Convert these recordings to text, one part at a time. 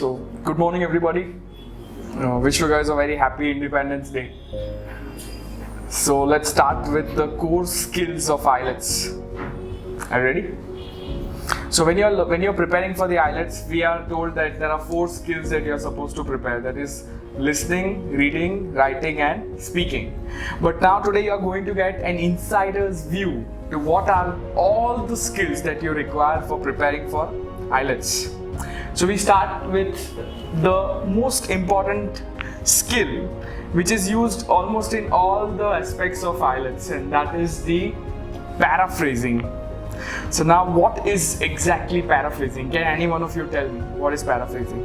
So, good morning everybody. Wish you guys a very happy Independence Day. So, let's start with the core skills of IELTS. Are you ready? So, when you're preparing for the IELTS, we are told that there are 4 skills that you're supposed to prepare. That is listening, reading, writing and speaking. But now today you are going to get an insider's view to what are all the skills that you require for preparing for IELTS. So we start with the most important skill which is used almost in all the aspects of IELTS, and that is the paraphrasing. So now what is exactly paraphrasing? Can any one of you tell me what is paraphrasing?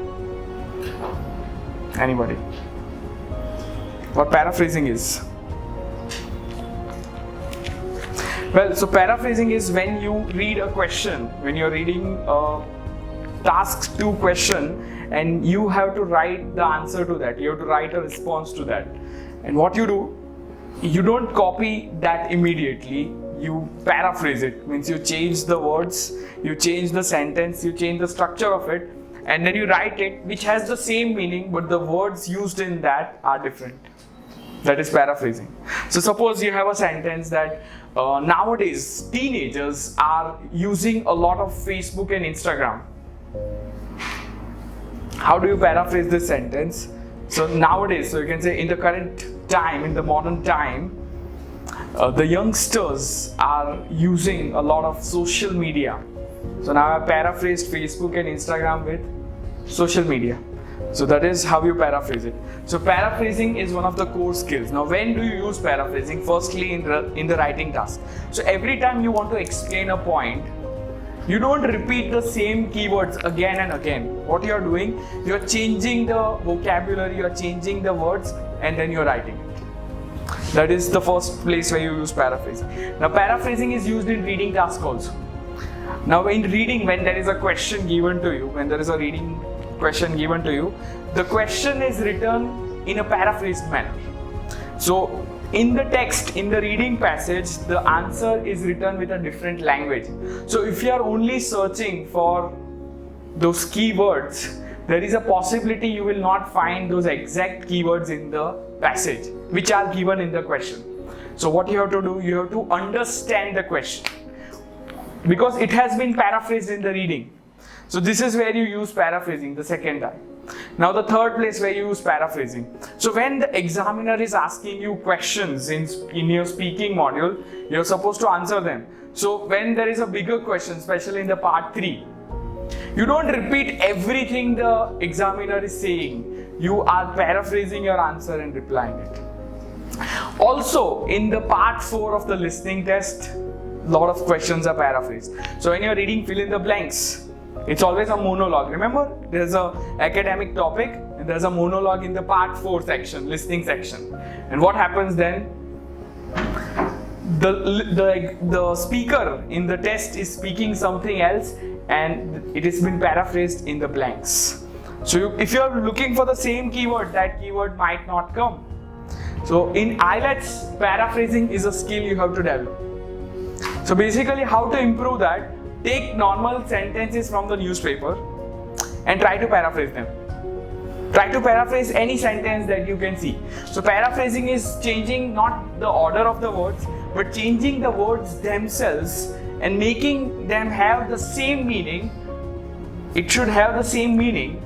Anybody? What paraphrasing is? Well, so paraphrasing is when you read a question, when you're reading a task 2 question and you have to write the answer to that, you have to write a response to that. And what you do, you don't copy that immediately, you paraphrase it. Means you change the words, you change the sentence, you change the structure of it, and then you write it which has the same meaning but the words used in that are different. That is paraphrasing. So suppose you have a sentence that nowadays teenagers are using a lot of Facebook and Instagram. How do you paraphrase this sentence? So nowadays, so you can say in the current time, in the modern time, the youngsters are using a lot of social media. So now I paraphrased Facebook and Instagram with social media. So that is how you paraphrase it. So paraphrasing is one of the core skills. Now when do you use paraphrasing? Firstly in the writing task. So every time you want to explain a point, you don't repeat the same keywords again and again. What you are doing, you are changing the vocabulary, you are changing the words, and then you are writing it. That is the first place where you use paraphrasing. Now paraphrasing is used in reading task also. Now in reading, when there is a question given to you, when there is a reading question given to you, the question is written in a paraphrased manner. So in the text, in the reading passage, the answer is written with a different language. So if you are only searching for those keywords, there is a possibility you will not find those exact keywords in the passage which are given in the question. So what you have to do, you have to understand the question because it has been paraphrased in the reading. So this is where you use paraphrasing the second time. Now the third place where you use paraphrasing. So when the examiner is asking you questions in your speaking module, you're supposed to answer them. So when there is a bigger question, especially in the part 3, you don't repeat everything the examiner is saying. You are paraphrasing your answer and replying it. Also in the part 4 of the listening test, a lot of questions are paraphrased. So when you're reading fill in the blanks, it's always a monologue. Remember, there's a academic topic and there's a monologue in the part 4 section, listening section. And what happens then? The speaker in the test is speaking something else and it has been paraphrased in the blanks. So if you're looking for the same keyword, that keyword might not come. So in IELTS, paraphrasing is a skill you have to develop. So basically how to improve that? Take normal sentences from the newspaper and try to paraphrase them. Try to paraphrase any sentence that you can see. So paraphrasing is changing not the order of the words, but changing the words themselves and making them have the same meaning. It should have the same meaning,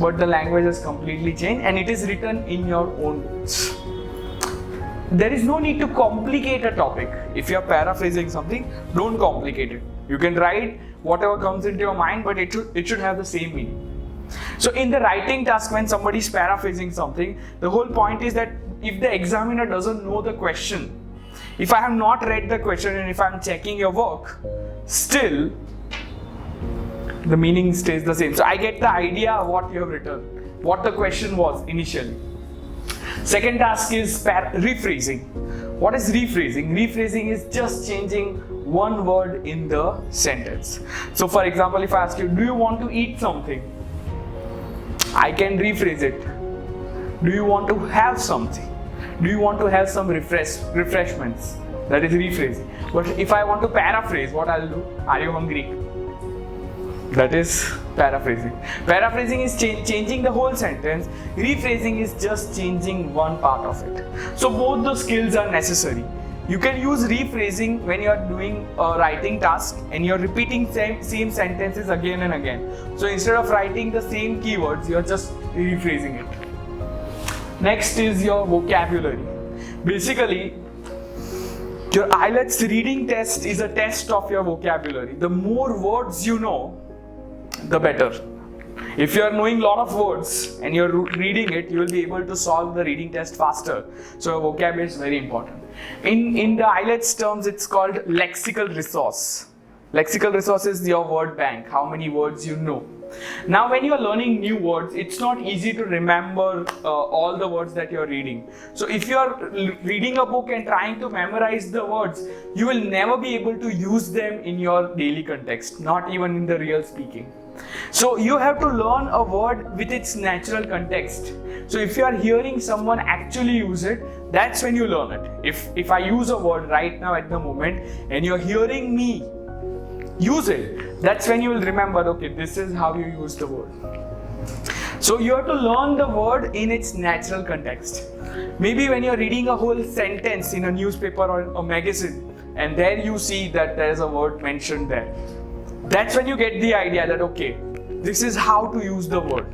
but the language has completely changed and it is written in your own words. There is no need to complicate a topic. If you are paraphrasing something, don't complicate it. You can write whatever comes into your mind, but it should have the same meaning. So in the writing task, when somebody is paraphrasing something, the whole point is that if the examiner doesn't know the question, if I have not read the question and if I'm checking your work, still the meaning stays the same. So I get the idea of what you have written, what the question was initially. Second task is rephrasing. What is rephrasing? Rephrasing is just changing one word in the sentence. So for example, if I ask you, do you want to eat something? I can rephrase it. Do you want to have something? Do you want to have some refreshments? That is rephrasing. But if I want to paraphrase, what I'll do? Are you hungry? That is paraphrasing. Paraphrasing is changing the whole sentence. Rephrasing is just changing one part of it. So both the skills are necessary. You can use rephrasing when you are doing a writing task and you're repeating same sentences again and again. So instead of writing the same keywords, you're just rephrasing it. Next is your vocabulary. Basically, your IELTS reading test is a test of your vocabulary. The more words you know, the better. If you are knowing a lot of words and you're reading it, you will be able to solve the reading test faster. So vocabulary is very important. In the IELTS terms, it's called lexical resource. Lexical resource is your word bank, how many words you know. Now when you are learning new words, it's not easy to remember all the words that you are reading. So if you are reading a book and trying to memorize the words, you will never be able to use them in your daily context, not even in the real speaking. So you have to learn a word with its natural context. So if you are hearing someone actually use it, that's when you learn it. If I use a word right now at the moment and you're hearing me use it, that's when you will remember, okay, this is how you use the word. So you have to learn the word in its natural context. Maybe when you're reading a whole sentence in a newspaper or a magazine and there you see that there is a word mentioned there, that's when you get the idea that, okay, this is how to use the word.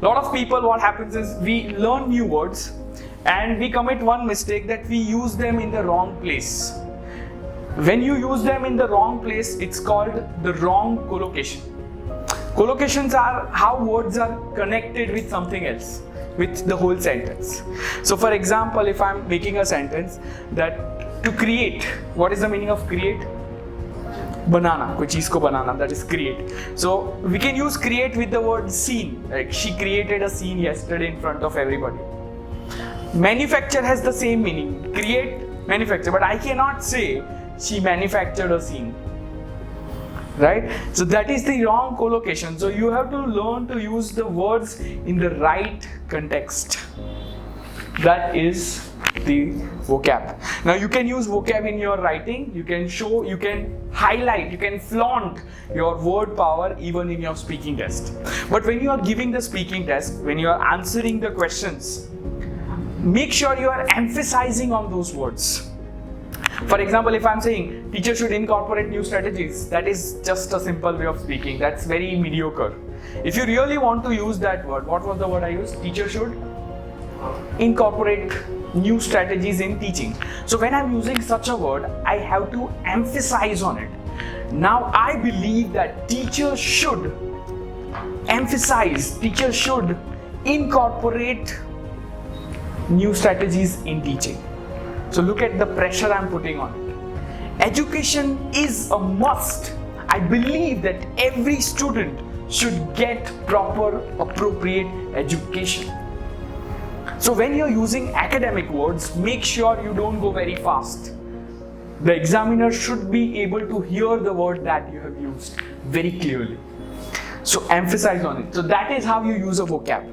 A lot of people, what happens is we learn new words and we commit one mistake, that we use them in the wrong place. When you use them in the wrong place, it's called the wrong collocation. Collocations are how words are connected with something else, with the whole sentence. So for example, if I'm making a sentence that to create, what is the meaning of create? Banana, koi cheez ko banana, that is create. So we can use create with the word scene, like she created a scene yesterday in front of everybody. Manufacture has the same meaning, create, manufacture, but I cannot say she manufactured a scene, right? So that is the wrong collocation. So you have to learn to use the words in the right context. That is the vocab. Now you can use vocab in your writing, you can show, you can highlight, you can flaunt your word power even in your speaking test. But when you are giving the speaking test, when you are answering the questions, make sure you are emphasizing on those words. For example, if I'm saying teacher should incorporate new strategies, that is just a simple way of speaking. That's very mediocre. If you really want to use that word, what was the word I used? Teacher should incorporate new strategies in teaching. So when I'm using such a word, I have to emphasize on it. Now I believe that teachers should emphasize, teachers should incorporate new strategies in teaching. So look at the pressure I'm putting on it. Education is a must. I believe that every student should get proper, appropriate education. So when you're using academic words, make sure you don't go very fast. The examiner should be able to hear the word that you have used very clearly. So emphasize on it. So that is how you use a vocab.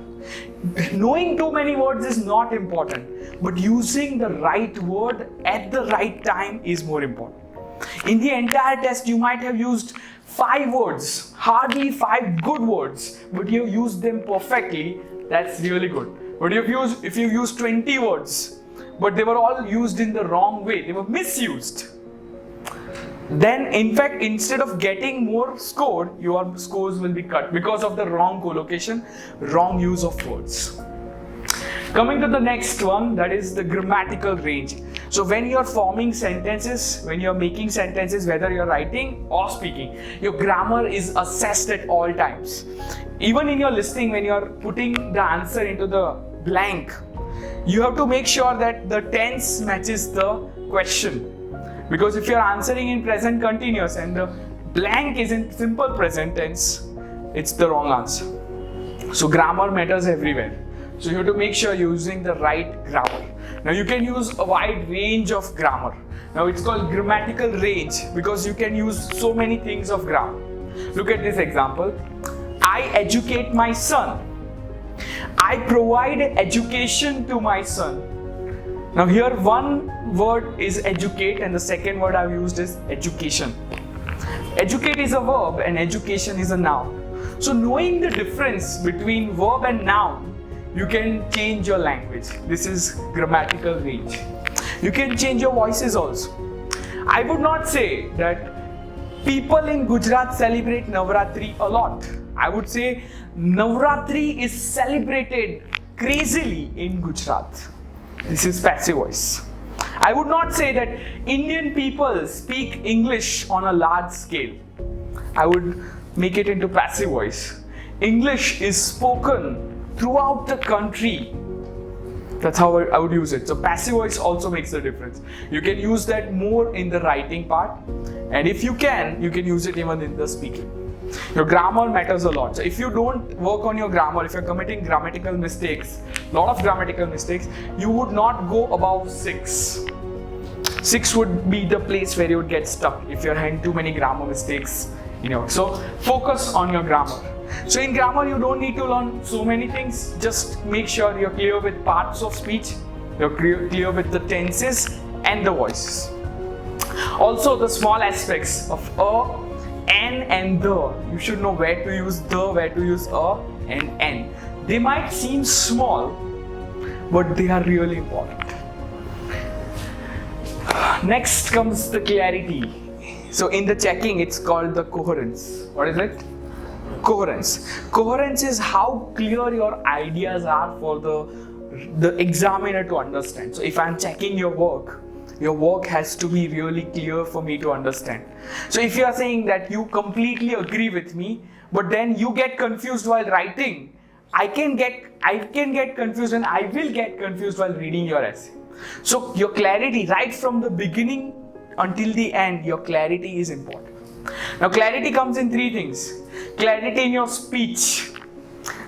Knowing too many words is not important, but using the right word at the right time is more important. In the entire test, you might have used 5 words, hardly 5 good words, but you used them perfectly. That's really good. But if you use 20 words, but they were all used in the wrong way, they were misused, then in fact, instead of getting more score, your scores will be cut because of the wrong collocation, wrong use of words. Coming to the next one, that is the grammatical range. So when you're forming sentences, when you're making sentences, whether you're writing or speaking, your grammar is assessed at all times. Even in your listening, when you're putting the answer into the blank, you have to make sure that the tense matches the question. Because if you're answering in present continuous and the blank is in simple present tense, it's the wrong answer. So grammar matters everywhere. So you have to make sure you're using the right grammar. Now you can use a wide range of grammar. Now it's called grammatical range because you can use so many things of grammar. Look at this example. I educate my son. I provide education to my son. Now here one word is educate and the second word I've used is education. Educate is a verb and education is a noun. So knowing the difference between verb and noun, you can change your language. This is grammatical range. You can change your voices also. I would not say that people in Gujarat celebrate Navratri a lot. I would say Navratri is celebrated crazily in Gujarat. This is passive voice. I would not say that Indian people speak English on a large scale. I would make it into passive voice. English is spoken throughout the country. That's how I would use it. So passive voice also makes a difference. You can use that more in the writing part, and if you can use it even in the speaking. Your grammar matters a lot. So if you don't work on your grammar, if you're committing grammatical mistakes, lot of grammatical mistakes, you would not go above 6. 6 would be the place where you would get stuck if you're having too many grammar mistakes. So focus on your grammar. So in grammar, you don't need to learn so many things. Just make sure you're clear with parts of speech, you're clear with the tenses and the voices. Also, the small aspects of an and the. You should know where to use the, where to use and an. They might seem small, but they are really important. Next comes the clarity. So in the checking, it's called the coherence. What is it? Coherence. Coherence is how clear your ideas are for the examiner to understand. So if I'm checking your work has to be really clear for me to understand. So if you are saying that you completely agree with me, but then you get confused while writing, I can get confused and I will get confused while reading your essay. So your clarity right from the beginning until the end, your clarity is important. Now clarity comes in 3 things. Clarity in your speech.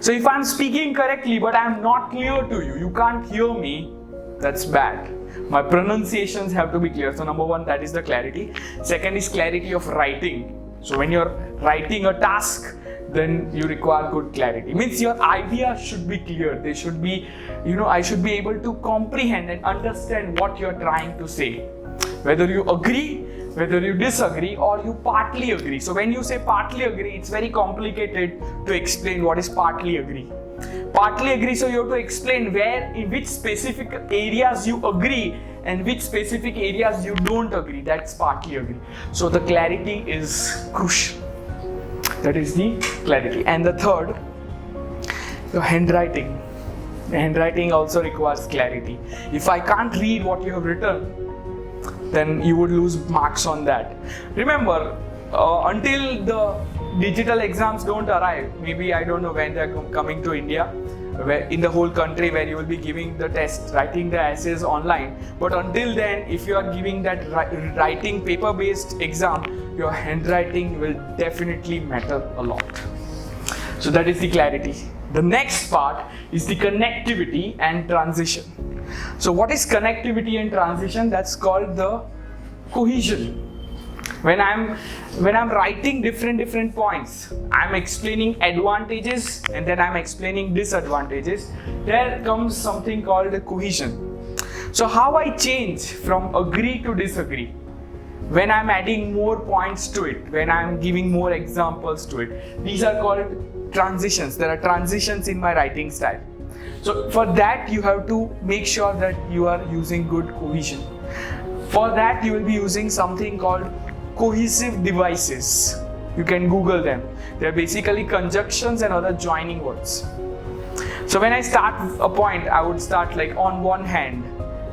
So if I'm speaking correctly but I'm not clear to you, you can't hear me, that's bad. My pronunciations have to be clear. So number 1, that is the clarity. Second is clarity of writing. So when you're writing a task, then you require good clarity. Means your idea should be clear. They should be, I should be able to comprehend and understand what you're trying to say. Whether you agree, whether you disagree, or you partly agree. So when you say partly agree, it's very complicated to explain what is partly agree. Partly agree, so you have to explain in which specific areas you agree and which specific areas you don't agree. That's partly agree. So the clarity is crucial. That is the clarity. And the third, your handwriting. Handwriting also requires clarity. If I can't read what you have written, then you would lose marks on that. Remember, until the digital exams don't arrive, maybe I don't know when they're coming to India, where in the whole country where you will be giving the test, writing the essays online. But until then, if you are giving that writing paper-based exam, your handwriting will definitely matter a lot. So that is the clarity. The next part is the connectivity and transition. So what is connectivity and transition? That's called the cohesion. When I'm writing different points, I'm explaining advantages and then I'm explaining disadvantages. There comes something called the cohesion. So how I change from agree to disagree? When I'm adding more points to it, when I'm giving more examples to it. These are called transitions. There are transitions in my writing style. So for that, you have to make sure that you are using good cohesion. For that, you will be using something called cohesive devices. You can Google them. They're basically conjunctions and other joining words. So when I start a point, I would start like on one hand.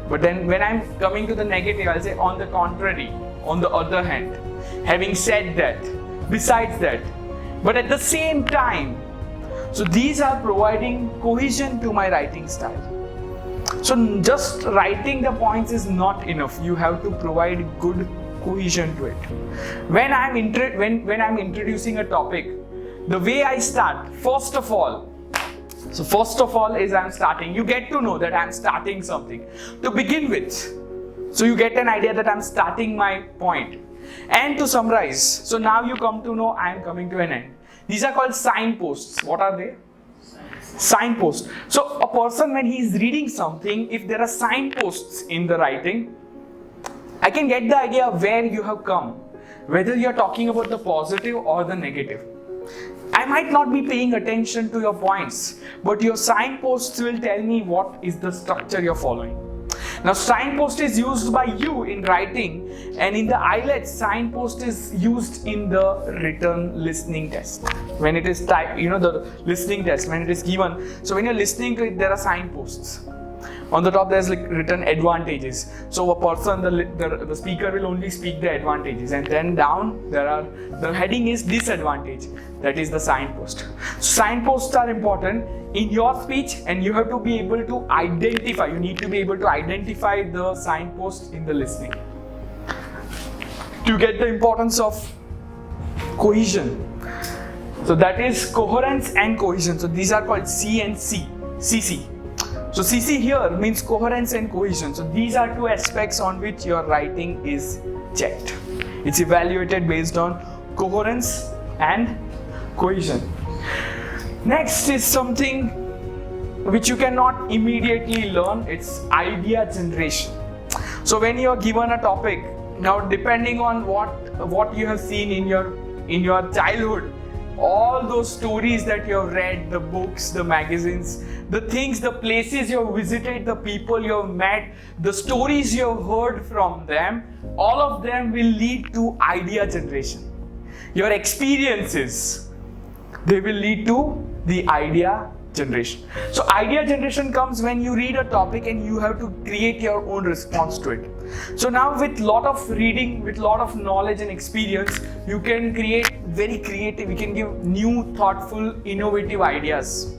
But then when I'm coming to the negative, I'll say on the contrary, on the other hand. Having said that, besides that, but at the same time. So these are providing cohesion to my writing style. So just writing the points is not enough. You have to provide good cohesion to it. When I'm introducing a topic, the way I start, first of all is I'm starting. You get to know that I'm starting something to begin with. So you get an idea that I'm starting my point. And to summarize, so now you come to know I'm coming to an end. These are called signposts. What are they? Signposts. So a person, when he is reading something, if there are signposts in the writing, I can get the idea where you have come. whether you're talking about the positive or the negative. I might not be paying attention to your points, but your signposts will tell me what is the structure you're following. Now, signpost is used by you in writing, and in the IELTS, signpost is used in the written listening test. When it is typed, the listening test, when it is given. So when you're listening to it, there are signposts. On the top, there's like written advantages. So a person, the speaker will only speak the advantages, and then down the heading is disadvantage. That is the signpost. Signposts are important in your speech, and you have to be able to identify. You need to be able to identify the signpost in the listening. To get the importance of cohesion. So that is coherence and cohesion. So these are called C and C, CC. So CC here means coherence and cohesion. So these are two aspects on which your writing is checked. It's evaluated based on coherence and cohesion. Next is something which you cannot immediately learn. It's idea generation. So when you are given a topic, now depending on what you have seen in your childhood, all those stories that you have read, the books, the magazines, the things, the places you have visited, the people you have met, the stories you have heard from them, all of them will lead to idea generation. Your experiences, they will lead to the idea generation. So idea generation comes when you read a topic and you have to create your own response to it. So now with lot of reading, with lot of knowledge and experience, you can create very creative, you can give new, thoughtful, innovative ideas,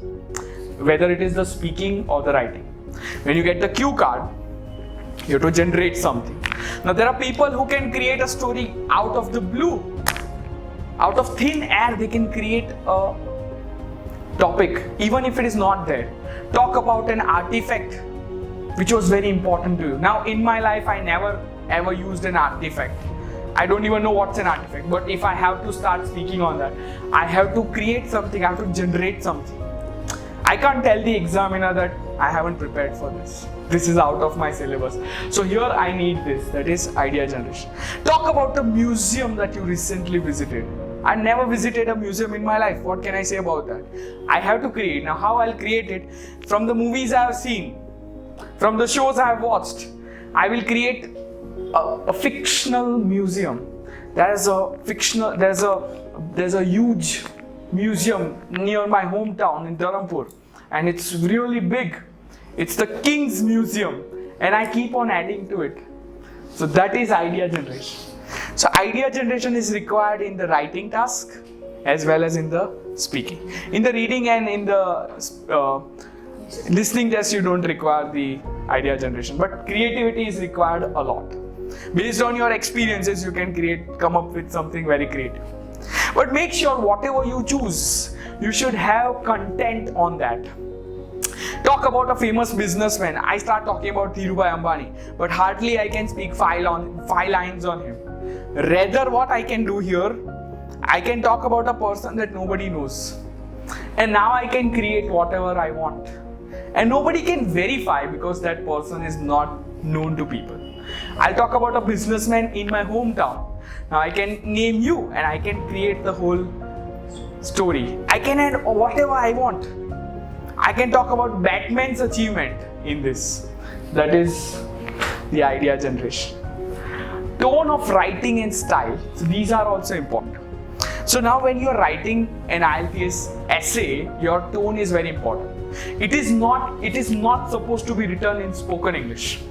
whether it is the speaking or the writing. When you get the cue card, you have to generate something. Now there are people who can create a story out of the blue. Out of thin air, they can create a topic, even if it is not there. Talk about an artifact which was very important to you. Now in my life, I never ever used an artifact. I don't even know what's an artifact, but if I have to start speaking on that, I have to create something, I have to generate something. I can't tell the examiner that I haven't prepared for this. This is out of my syllabus. So here I need this, that is idea generation. Talk about the museum that you recently visited. I never visited a museum in my life. What can I say about that? I have to create. Now how I'll create it? From the movies I have seen, from the shows I have watched, I will create a fictional museum. There's a huge museum near my hometown in Dharampur, and it's really big. It's the King's Museum, and I keep on adding to it. So that is idea generation. So idea generation is required in the writing task as well as in the speaking. In the reading and in the listening test, you don't require the idea generation, but creativity is required a lot. Based on your experiences, you can come up with something very creative. But make sure whatever you choose, you should have content on that. Talk about a famous businessman. I start talking about Dhirubhai Ambani, but hardly I can speak 5 lines on him. Rather, what I can do here, I can talk about a person that nobody knows. And now I can create whatever I want. And nobody can verify because that person is not known to people. I'll talk about a businessman in my hometown. Now I can name you and I can create the whole story. I can add whatever I want. I can talk about Batman's achievement in this. That is the idea generation. Tone of writing and style. So these are also important. So now when you are writing an IELTS essay, your tone is very important. It is not supposed to be written in spoken English.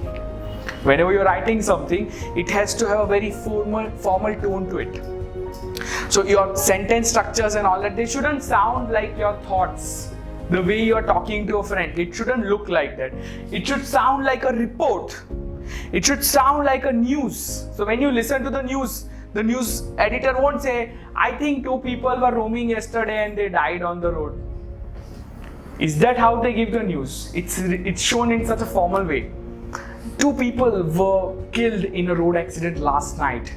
Whenever you're writing something, it has to have a very formal tone to it. So your sentence structures and all that, they shouldn't sound like your thoughts. The way you're talking to a friend, it shouldn't look like that. It should sound like a report. It should sound like a news. So when you listen to the news editor won't say, I think 2 people were roaming yesterday and they died on the road. Is that how they give the news? It's shown in such a formal way. 2 people were killed in a road accident last night.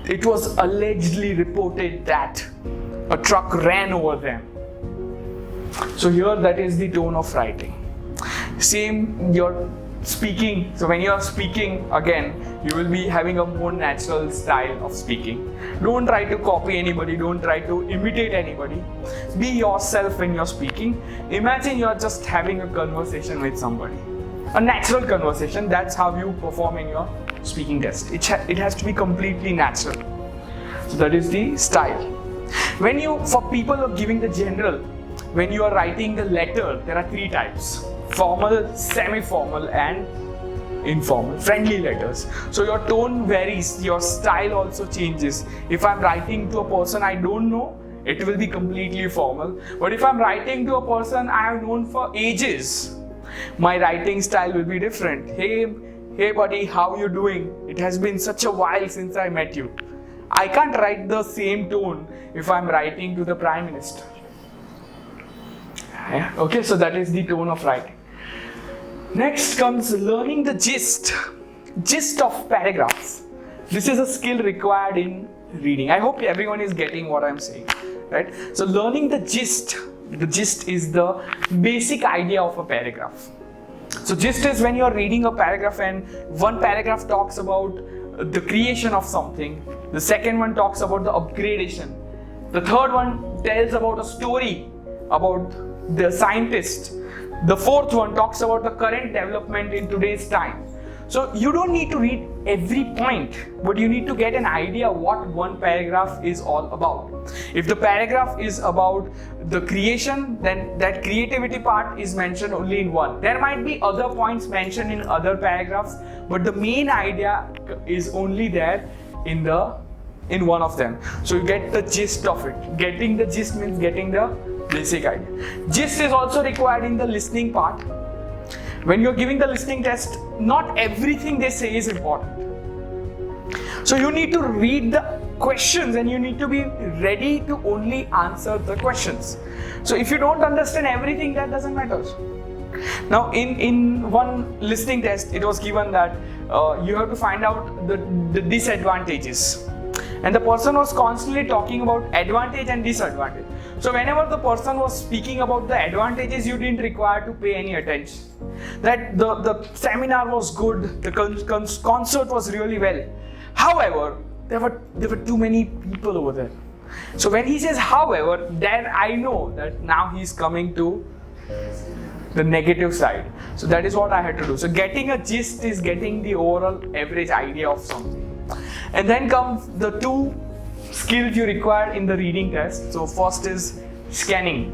It was allegedly reported that a truck ran over them. So here, that is the tone of writing. Same, your speaking. So when you are speaking, again, you will be having a more natural style of speaking. Don't try to copy anybody, don't try to imitate anybody. Be yourself when you're speaking. Imagine you're just having a conversation with somebody. A natural conversation, that's how you perform in your speaking test. It has to be completely natural. So that is the style. For people who are giving the general, when you are writing the letter, there are 3 types: formal, semi-formal and informal, friendly letters. So your tone varies, your style also changes. If I'm writing to a person I don't know, it will be completely formal. But if I'm writing to a person I have known for ages, my writing style will be different. Hey buddy, how you doing? It has been such a while since I met you. I can't write the same tone if I'm writing to the Prime Minister. Okay, so that is the tone of writing. Next comes learning the gist of paragraphs. This is a skill required in reading. I hope everyone is getting what I'm saying, right? So learning the gist is the basic idea of a paragraph. So gist is when you're reading a paragraph and one paragraph talks about the creation of something, the second one talks about the upgradation, the third one tells about a story about the scientist, the fourth one talks about the current development in today's time. So you don't need to read every point, but you need to get an idea what one paragraph is all about. If the paragraph is about the creation, then that creativity part is mentioned only in one. There might be other points mentioned in other paragraphs, but the main idea is only there in one of them. So you get the gist of it. Getting the gist means getting the basic idea. Gist is also required in the listening part. When you're giving the listening test, not everything they say is important. So you need to read the questions and you need to be ready to only answer the questions. So if you don't understand everything, that doesn't matter. Now in one listening test, it was given that you have to find out the disadvantages. And the person was constantly talking about advantage and disadvantage. So whenever the person was speaking about the advantages, you didn't require to pay any attention. That the seminar was good, the concert was really well. However, there were too many people over there. So when he says however, then I know that now he's coming to the negative side. So that is what I had to do. So getting a gist is getting the overall average idea of something. And then comes the 2 skills you require in the reading test. So first is scanning.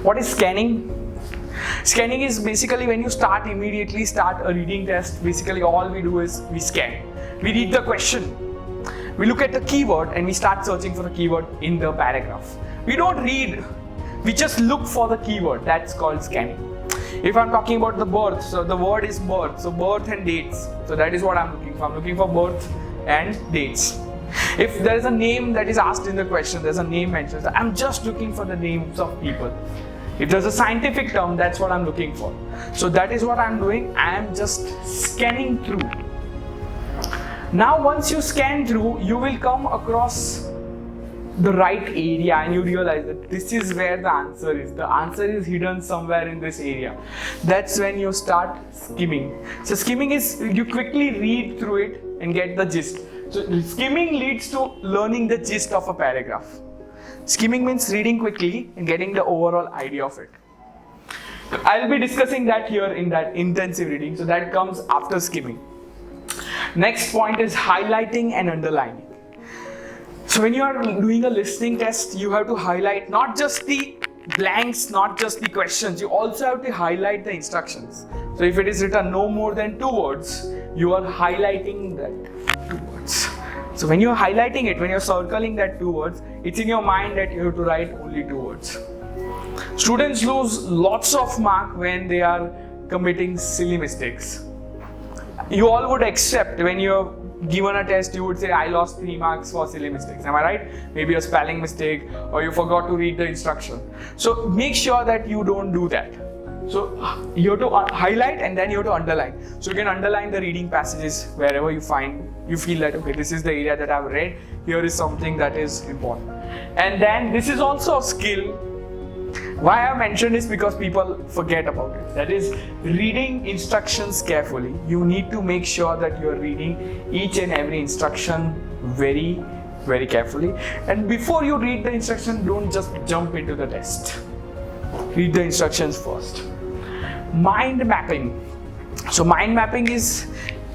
What is scanning? Scanning is basically when you immediately start a reading test, basically all we do is we scan. We read the question, we look at the keyword and we start searching for the keyword in the paragraph. We don't read, we just look for the keyword. That's called scanning. If I'm talking about the birth, so the word is birth, so birth and dates. So that is what I'm looking for. I'm looking for birth and dates. If there is a name that is asked in the question, there's a name mentioned, so I'm just looking for the names of people. If there's a scientific term, that's what I'm looking for. So that is what I'm doing. I am just scanning through. Now once you scan through, you will come across the right area and you realize that this is where the answer is. The answer is hidden somewhere in this area. That's when you start skimming. So skimming is you quickly read through it and get the gist. So skimming leads to learning the gist of a paragraph. Skimming means reading quickly and getting the overall idea of it. I'll be discussing that here in that intensive reading. So that comes after skimming. Next point is highlighting and underlining. So when you are doing a listening test, you have to highlight not just the blanks, not just the questions, you also have to highlight the instructions. So if it is written no more than 2 words, you are highlighting that 2 words. So when you are highlighting it, when you are circling that 2 words, it's in your mind that you have to write only 2 words. Students lose lots of mark when they are committing silly mistakes. You all would accept when you're given a test, you would say, I lost 3 marks for silly mistakes. Am I right? Maybe a spelling mistake or you forgot to read the instruction. So make sure that you don't do that. So you have to highlight and then you have to underline. So you can underline the reading passages wherever you feel that, okay, this is the area that I've read. Here is something that is important. And then this is also a skill Why I mentioned this because people forget about it. That is, reading instructions carefully. You need to make sure that you are reading each and every instruction very, very carefully. And before you read the instruction, don't just jump into the test. Read the instructions first. Mind mapping. So mind mapping is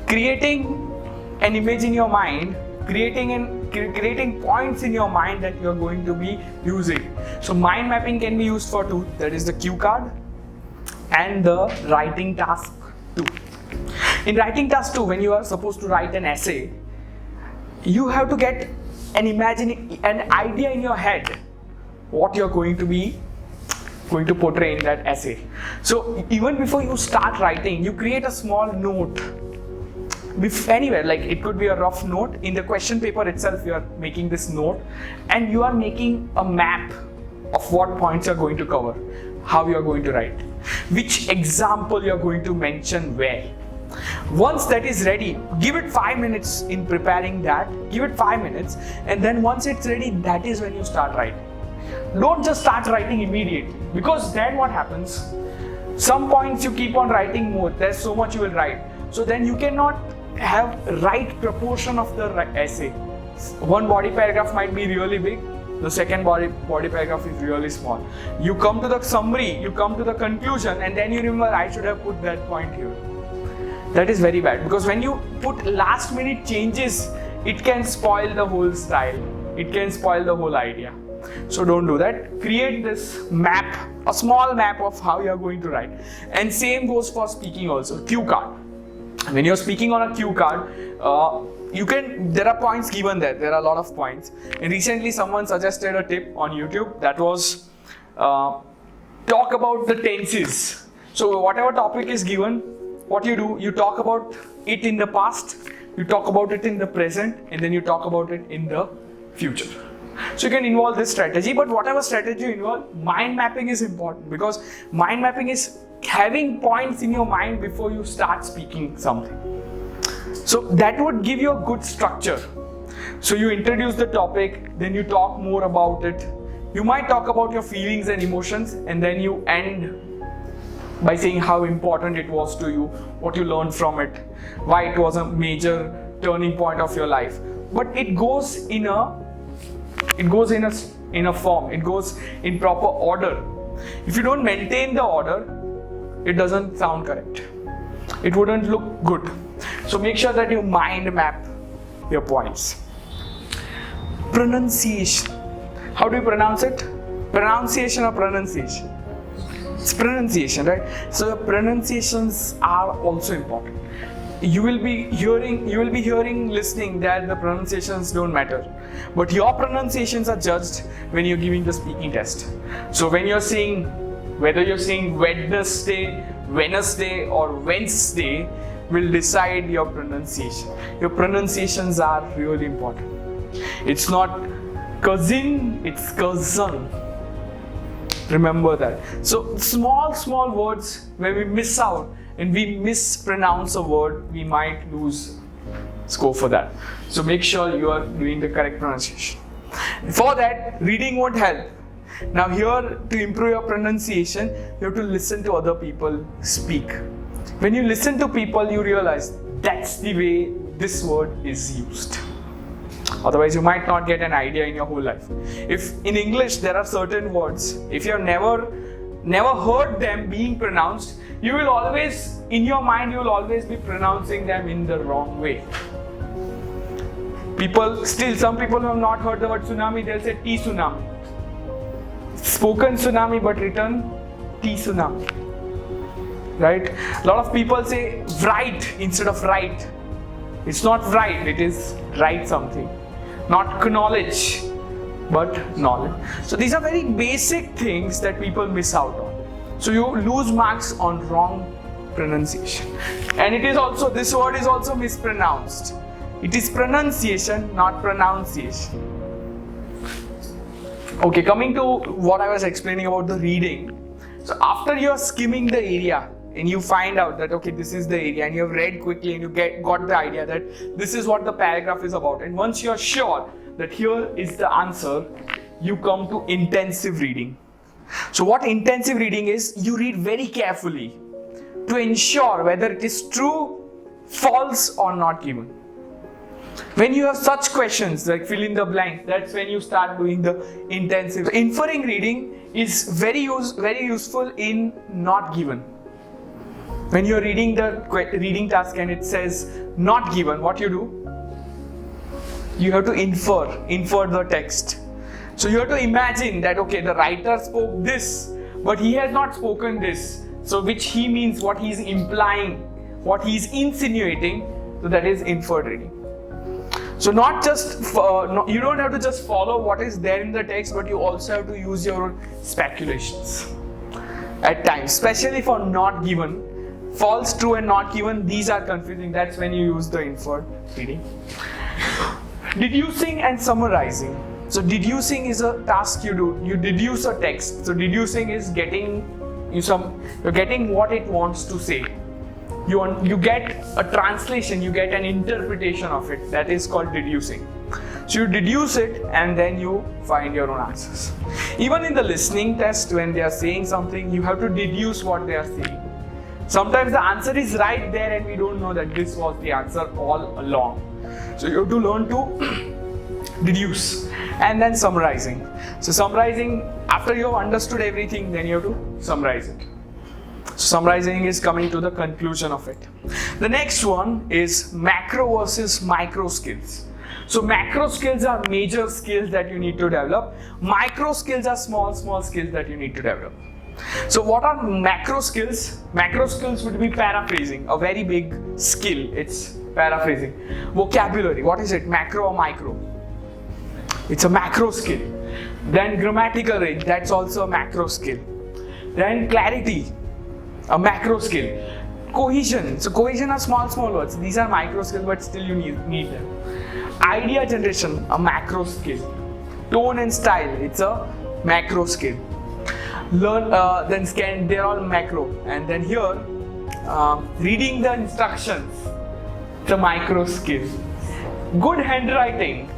creating an image in your mind, creating points in your mind that you are going to be using. So mind mapping can be used for two, that is the cue card and the writing task 2. In writing task 2, when you are supposed to write an essay, you have to get an idea in your head what you are going to portray in that essay. So even before you start writing, you create a small note anywhere, like it could be a rough note. In the question paper itself, you are making this note and you are making a map of what points you are going to cover, how you are going to write, which example you are going to mention where. Once that is ready, give it 5 minutes in preparing that, give it 5 minutes, and then once it's ready, that is when you start writing. Don't just start writing immediately, because then what happens? Some points you keep on writing more, there's so much you will write. So then you cannot have right proportion of the essay. One body paragraph might be really big, the second body paragraph is really small. You come to the summary, you come to the conclusion, and then you remember I should have put that point here. That is very bad, because when you put last minute changes, it can spoil the whole style. It can spoil the whole idea. So don't do that. Create this map, a small map of how you are going to write. And same goes for speaking also. Cue card. When you're speaking on a cue card, there are points given there. There are a lot of points. And recently someone suggested a tip on YouTube that was talk about the tenses. So whatever topic is given, what you do, you talk about it in the past, you talk about it in the present, and then you talk about it in the future. So you can involve this strategy, but whatever strategy you involve, mind mapping is important, because mind mapping is having points in your mind before you start speaking something. So that would give you a good structure. So you introduce the topic, then you talk more about it. You might talk about your feelings and emotions, and then you end by saying how important it was to you, what you learned from it, why it was a major turning point of your life. But it goes in a form, it goes in proper order. If you don't maintain the order, it doesn't sound correct. It wouldn't look good. So make sure that you mind map your points. Pronunciation. How do you pronounce it? Pronunciation or pronunciation? It's pronunciation, right? So pronunciations are also important. You will be hearing, listening that the pronunciations don't matter. But your pronunciations are judged when you're giving the speaking test. So when you're saying, whether you're saying Wednesday or Wednesday will decide your pronunciation. Your pronunciations are really important. It's not cousin, it's cousin. Remember that. So small words, when we miss out and we mispronounce a word, we might lose score for that. So make sure you are doing the correct pronunciation. For that, reading won't help. Now here, to improve your pronunciation, you have to listen to other people speak. When you listen to people, you realize that's the way this word is used. Otherwise, you might not get an idea in your whole life. If in English there are certain words, if you have never heard them being pronounced, you will always, in your mind, you will always be pronouncing them in the wrong way. Some people who have not heard the word tsunami, they'll say tea tsunami. Spoken tsunami but written tea tsunami. Right? A lot of people say write instead of write. It's not write, it is write something. Not knowledge, but knowledge. So these are very basic things that people miss out on. So you lose marks on wrong pronunciation. And it is also, this word is also mispronounced. It is pronunciation, not pronunciation. Okay, coming to what I was explaining about the reading. So after you're skimming the area and you find out that okay, this is the area, and you have read quickly and you got the idea that this is what the paragraph is about, and once you're sure that here is the answer, you come to intensive reading. So what intensive reading is, you read very carefully to ensure whether it is true, false or not given. When you have such questions like fill in the blank, that's when you start doing the intensive. Inferring reading is very useful in not given. When you're reading the reading task and it says not given, what you do? You have to infer the text. So you have to imagine that, okay, the writer spoke this, but he has not spoken this. So which he means, what he's implying, what he's insinuating. So that is inferred reading. So not just, you don't have to just follow what is there in the text, but you also have to use your own speculations at times, especially for not given. False, true and not given, these are confusing. That's when you use the inferred reading. Deducing and summarizing. So deducing is a task you do. You deduce a text. So deducing is you're getting what it wants to say. You get a translation, you get an interpretation of it. That is called deducing. So you deduce it and then you find your own answers. Even in the listening test, when they are saying something, you have to deduce what they are saying. Sometimes the answer is right there and we don't know that this was the answer all along. So you have to learn to deduce. And then summarizing. So summarizing, after you have understood everything, then you have to summarize it. So summarizing is coming to the conclusion of it. The next one is macro versus micro skills. So macro skills are major skills that you need to develop. Micro skills are small skills that you need to develop. So what are macro skills? Macro skills would be paraphrasing, a very big skill. It's paraphrasing. Vocabulary, what is it? Macro or micro? It's a macro skill. Then grammatical range, that's also a macro skill. Then clarity, a macro skill. Cohesion, so cohesion are small words. These are micro skills, but still you need them. Idea generation, a macro skill. Tone and style, it's a macro skill. Learn, then scan, they're all macro. And then here, reading the instructions, it's a micro skill. Good handwriting,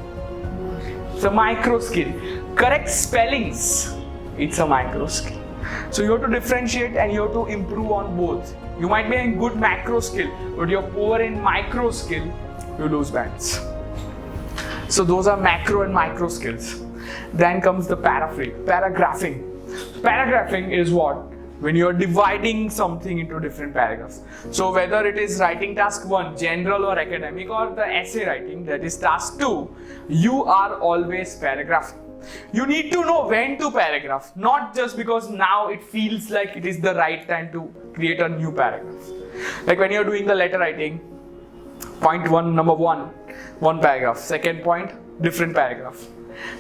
it's a micro skill. Correct spellings, it's a micro skill. So you have to differentiate and you have to improve on both. You might be in good macro skill, but you're poor in micro skill, you lose bands. So those are macro and micro skills. Then comes the paragraphing. Paragraphing is what? When you're dividing something into different paragraphs. So whether it is writing task 1, general or academic, or the essay writing, that is task 2, you are always paragraphing. You need to know when to paragraph, not just because now it feels like it is the right time to create a new paragraph. Like when you're doing the letter writing, point 1, number 1, one paragraph. Second point, different paragraph.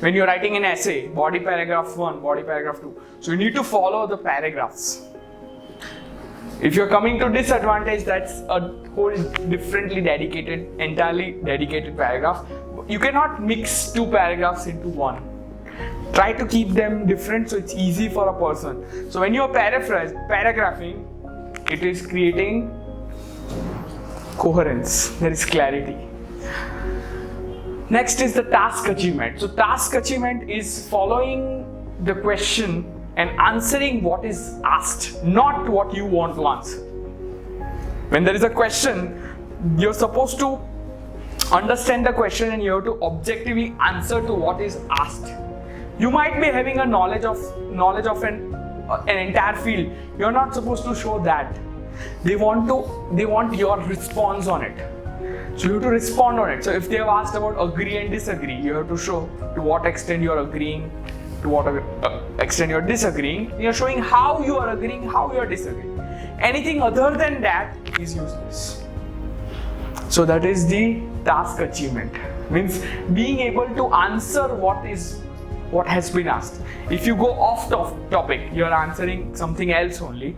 When you're writing an essay, body paragraph 1, body paragraph 2. So you need to follow the paragraphs. If you're coming to disadvantage, that's a whole differently dedicated, entirely dedicated paragraph. You cannot mix 2 paragraphs into 1. Try to keep them different so it's easy for a person. So when you're paragraphing, it is creating coherence, there is clarity. Next is the task achievement. So task achievement is following the question and answering what is asked, not what you want to answer. When there is a question, you're supposed to understand the question and you have to objectively answer to what is asked. You might be having a knowledge of an entire field. You're not supposed to show that. They want your response on it. So you have to respond on it. So if they have asked about agree and disagree, you have to show to what extent you are agreeing, to what extent you are disagreeing. You are showing how you are agreeing, how you are disagreeing. Anything other than that is useless. So that is the task achievement. Means being able to answer what has been asked. If you go off topic, you are answering something else only,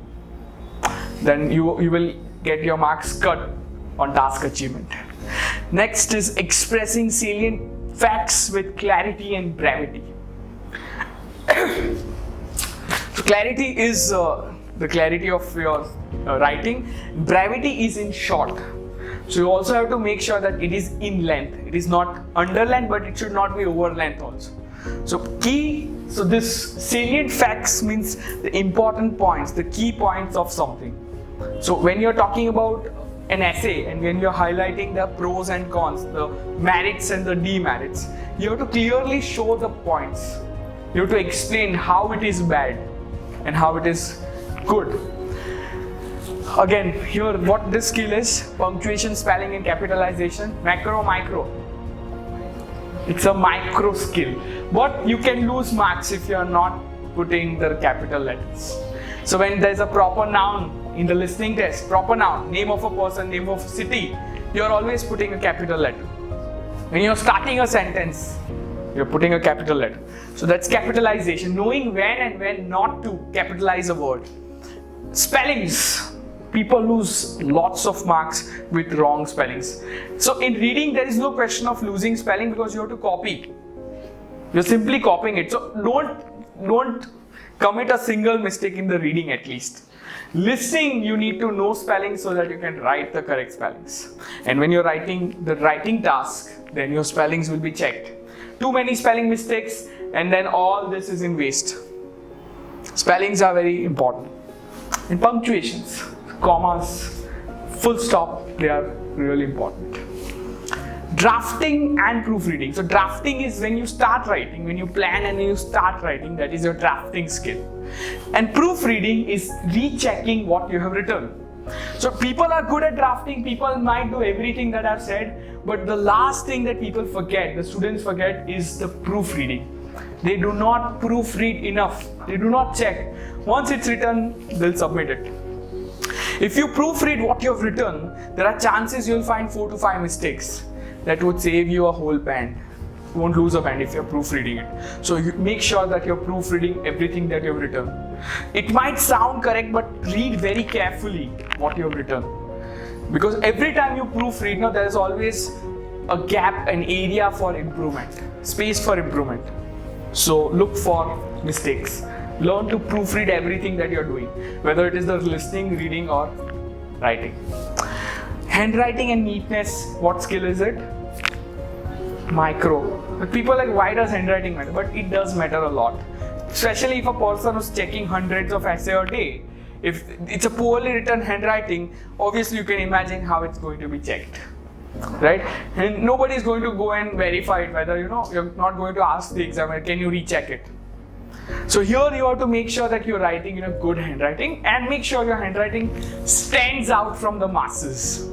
then you will get your marks cut on task achievement. Next is expressing salient facts with clarity and brevity. So clarity is the clarity of your writing. Brevity is in short. So you also have to make sure that it is in length. It is not under length, but it should not be over length also. So this salient facts means the important points, the key points of something. So when you're talking about an essay and when you're highlighting the pros and cons, the merits and the demerits, you have to clearly show the points. You have to explain how it is bad and how it is good. Again, here what this skill is: punctuation, spelling and capitalization. Macro, micro. It's a micro skill. But you can lose marks if you are not putting the capital letters. So when there's a proper noun in the listening test, proper noun, name of a person, name of a city, you're always putting a capital letter. When you're starting a sentence, you're putting a capital letter. So that's capitalization, knowing when and when not to capitalize a word. Spellings. People lose lots of marks with wrong spellings. So in reading, there is no question of losing spelling because you have to copy. You're simply copying it. So don't commit a single mistake in the reading at least. Listening, you need to know spelling so that you can write the correct spellings. And when you're writing the writing task, then your spellings will be checked. Too many spelling mistakes and then all this is in waste. Spellings are very important. And punctuations, commas, full stop, they are really important. Drafting and proofreading. So drafting is when you start writing, when you plan and when you start writing, that is your drafting skill. And proofreading is rechecking what you have written. So people are good at drafting, people might do everything that I've said, but the last thing that people forget, the students forget, is the proofreading. They do not proofread enough. They do not check. Once it's written, they'll submit it. If you proofread what you have written, there are chances you'll find 4 to 5 mistakes that would save you a whole band. You won't lose a band if you're proofreading it. So you make sure that you're proofreading everything that you've written. It might sound correct, but read very carefully what you've written. Because every time you proofread, there is always a gap, an area for improvement, space for improvement. So look for mistakes. Learn to proofread everything that you're doing, whether it is the listening, reading or writing. Handwriting and neatness, what skill is it? Micro. But people are like, why does handwriting matter? But it does matter a lot. Especially if a person who's checking hundreds of essays a day. If it's a poorly written handwriting, obviously you can imagine how it's going to be checked. Right? And nobody is going to go and verify it, whether you're not going to ask the examiner, can you recheck it? So here you have to make sure that you're writing in a good handwriting and make sure your handwriting stands out from the masses.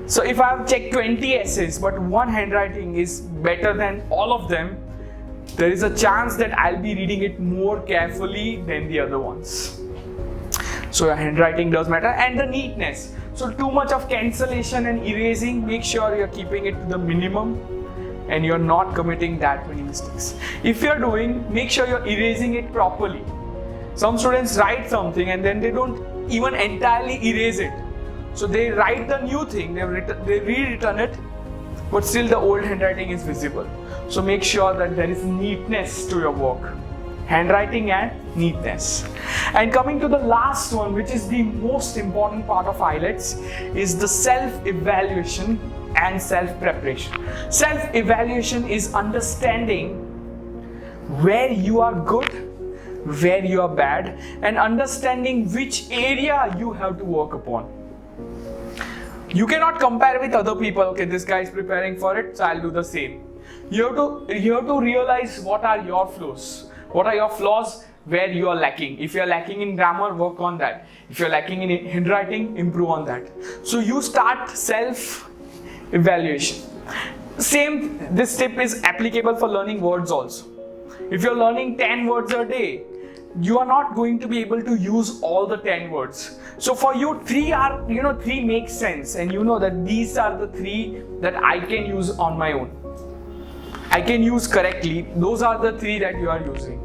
So if I have checked 20 essays but one handwriting is better than all of them, there is a chance that I'll be reading it more carefully than the other ones. So your handwriting does matter, and the neatness. So too much of cancellation and erasing, make sure you're keeping it to the minimum and you're not committing that many mistakes. If you're doing, make sure you're erasing it properly. Some students write something and then they don't even entirely erase it. So they write the new thing, they rewritten it, but still the old handwriting is visible. So make sure that there is neatness to your work. Handwriting and neatness. And coming to the last one, which is the most important part of IELTS, is the self-evaluation and self-preparation. Self-evaluation is understanding where you are good, where you are bad, and understanding which area you have to work upon. You cannot compare with other people. Okay, this guy is preparing for it, so I'll do the same. You have to realize what are your flaws. What are your flaws where you are lacking. If you are lacking in grammar, work on that. If you are lacking in handwriting, improve on that. So you start self-evaluation. This tip is applicable for learning words also. If you're learning 10 words a day, you are not going to be able to use all the 10 words. So for you, 3 make sense, and you know that these are the 3 that I can use on my own. I can use correctly. Those are the 3 that you are using.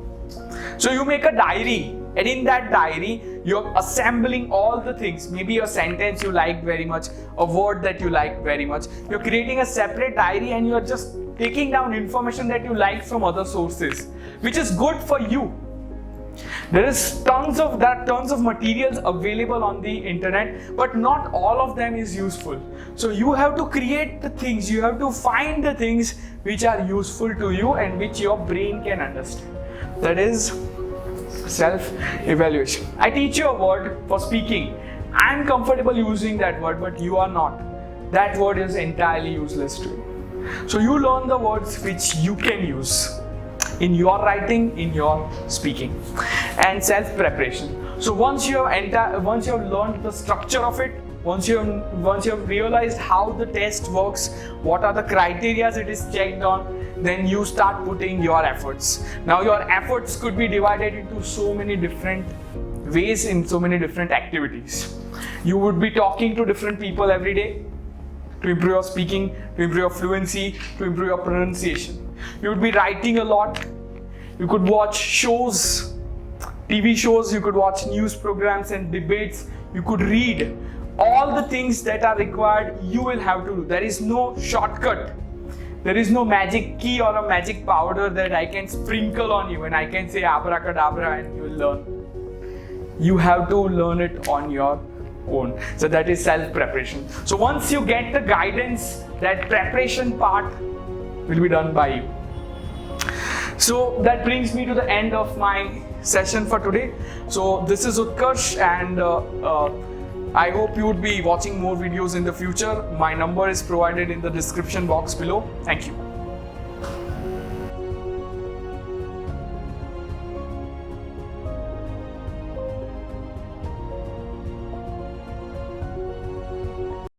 So you make a diary, and in that diary, you're assembling all the things. Maybe a sentence you like very much, a word that you like very much. You're creating a separate diary and you're just taking down information that you like from other sources, which is good for you. There are tons of materials available on the internet, but not all of them is useful. So you have to create the things, you have to find the things which are useful to you and which your brain can understand. That is self-evaluation. I teach you a word for speaking. I am comfortable using that word, but you are not. That word is entirely useless to you. So you learn the words which you can use in your writing, in your speaking. And self-preparation. So once you have learned the structure of it, once you have realized how the test works, what are the criteria it is checked on, then you start putting your efforts. Now your efforts could be divided into so many different ways, in so many different activities. You would be talking to different people every day to improve your speaking, to improve your fluency, to improve your pronunciation. You would be writing a lot. You could watch shows, TV shows, you could watch news programs and debates. You could read. All the things that are required, you will have to do. There is no shortcut. There is no magic key or a magic powder that I can sprinkle on you and I can say abracadabra and you will learn. You have to learn it on your own. So that is self-preparation. So once you get the guidance, that preparation part will be done by you. So that brings me to the end of my session for today. So this is Utkarsh, and I hope you would be watching more videos in the future. My number is provided in the description box below. Thank you.